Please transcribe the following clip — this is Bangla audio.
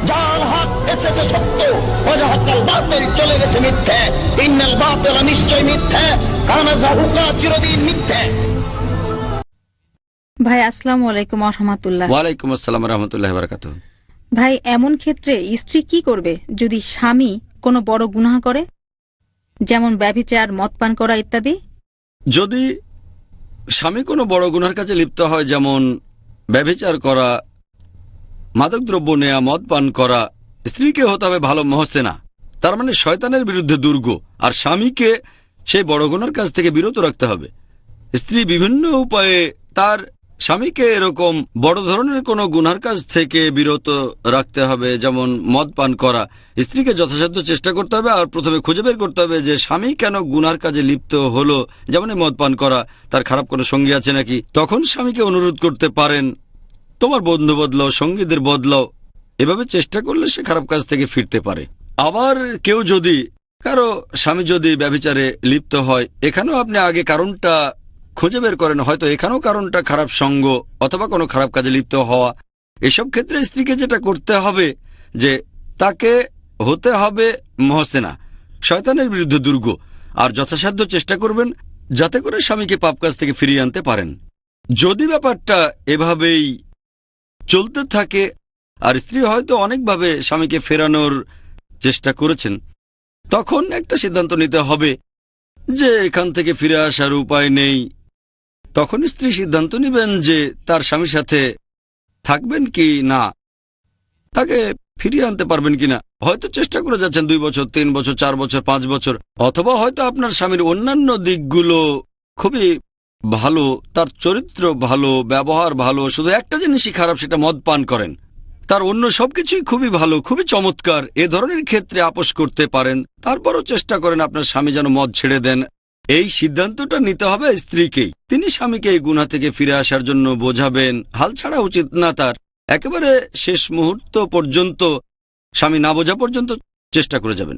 যার হক এসেছে সত্য, ওয়াজাহাকাল বাতিল চলে গেছে মিথ্যে। ইন্নাল বাতিল নিশ্চয় মিথ্যে, কানা যাহুকা চিরদিন মিথ্যে। ভাই আসসালামু আলাইকুম ওয়া রাহমাতুল্লাহ। ওয়ালাইকুম আসসালাম ওয়া রাহমাতুল্লাহি ওয়া বারাকাতুহু। ভাই এমন ক্ষেত্রে স্ত্রী কি করবে যদি স্বামী কোনো বড় গুনাহ করে, যেমন ব্যভিচার, মদ পান করা ইত্যাদি? যদি স্বামী কোনো বড় গুনার কাজে লিপ্ত হয়, যেমন ব্যভিচার করা, মাদকদ্রব্য নেয়া, মদ পান করা, স্ত্রীকে হতে হবে ভালো মহসেনা, তার মানে শয়তানের বিরুদ্ধে দুর্গ, আর স্বামীকে সেই বড় গুনার কাজ থেকে বিরত রাখতে হবে। স্ত্রী বিভিন্ন উপায়ে তার স্বামীকে এরকম বড় ধরনের কোনো গুনার কাজ থেকে বিরত রাখতে হবে, যেমন মদ পান করা। স্ত্রীকে যথাসাধ্য চেষ্টা করতে হবে আর প্রথমে খুঁজে বের করতে হবে যে স্বামী কেন গুনার কাজে লিপ্ত হলো, যেমন মদ পান করা, তার খারাপ কোনো সঙ্গী আছে নাকি। তখন স্বামীকে অনুরোধ করতে পারেন, তোমার বন্ধু বদলাও, সঙ্গীদের বদলাও। এভাবে চেষ্টা করলে সে খারাপ কাজ থেকে ফিরতে পারে। আবার কেউ যদি কারো স্বামী যদি ব্যভিচারে লিপ্ত হয়, এখানেও আপনি আগে কারণটা খুঁজে বের করেন, হয়তো এখানেও কারণটা খারাপ সঙ্গ অথবা কোনো খারাপ কাজে লিপ্ত হওয়া। এসব ক্ষেত্রে স্ত্রীকে যেটা করতে হবে যে তাকে হতে হবে মহসেনা, শয়তানের বিরুদ্ধে দুর্গ, আর যথাসাধ্য চেষ্টা করবেন যাতে করে স্বামীকে পাপ কাজ থেকে ফিরিয়ে আনতে পারেন। যদি ব্যাপারটা এভাবেই চলতে থাকে আর স্ত্রী হয়তো অনেকভাবে স্বামীকে ফেরানোর চেষ্টা করেছেন, তখন একটা সিদ্ধান্ত নিতে হবে যে এখান থেকে ফিরে আসার উপায় নেই। তখন স্ত্রী সিদ্ধান্ত নেবেন যে তার স্বামীর সাথে থাকবেন কি না, তাকে ফিরিয়ে আনতে পারবেন কিনা। হয়তো চেষ্টা করে যাচ্ছেন 2 বছর, 3 বছর, 4 বছর, 5 বছর, অথবা হয়তো আপনার স্বামীর অন্যান্য দিকগুলো খুবই ভালো, তার চরিত্র ভালো, ব্যবহার ভালো, শুধু একটা জিনিসই খারাপ, সেটা মদ পান করেন। তার অন্য সবকিছুই খুবই ভালো, খুবই চমৎকার। এ ধরনের ক্ষেত্রে আপোষ করতে পারেন, তারপরও চেষ্টা করেন আপনার স্বামী যেন মদ ছেড়ে দেন। এই সিদ্ধান্তটা নিতে হবে স্ত্রীকেই। তিনি স্বামীকে এই গুনাহ থেকে ফিরে আসার জন্য বোঝাবেন, হাল ছাড়া উচিত না তার। একেবারে শেষ মুহূর্ত পর্যন্ত, স্বামী না বোঝা পর্যন্ত চেষ্টা করে যাবেন।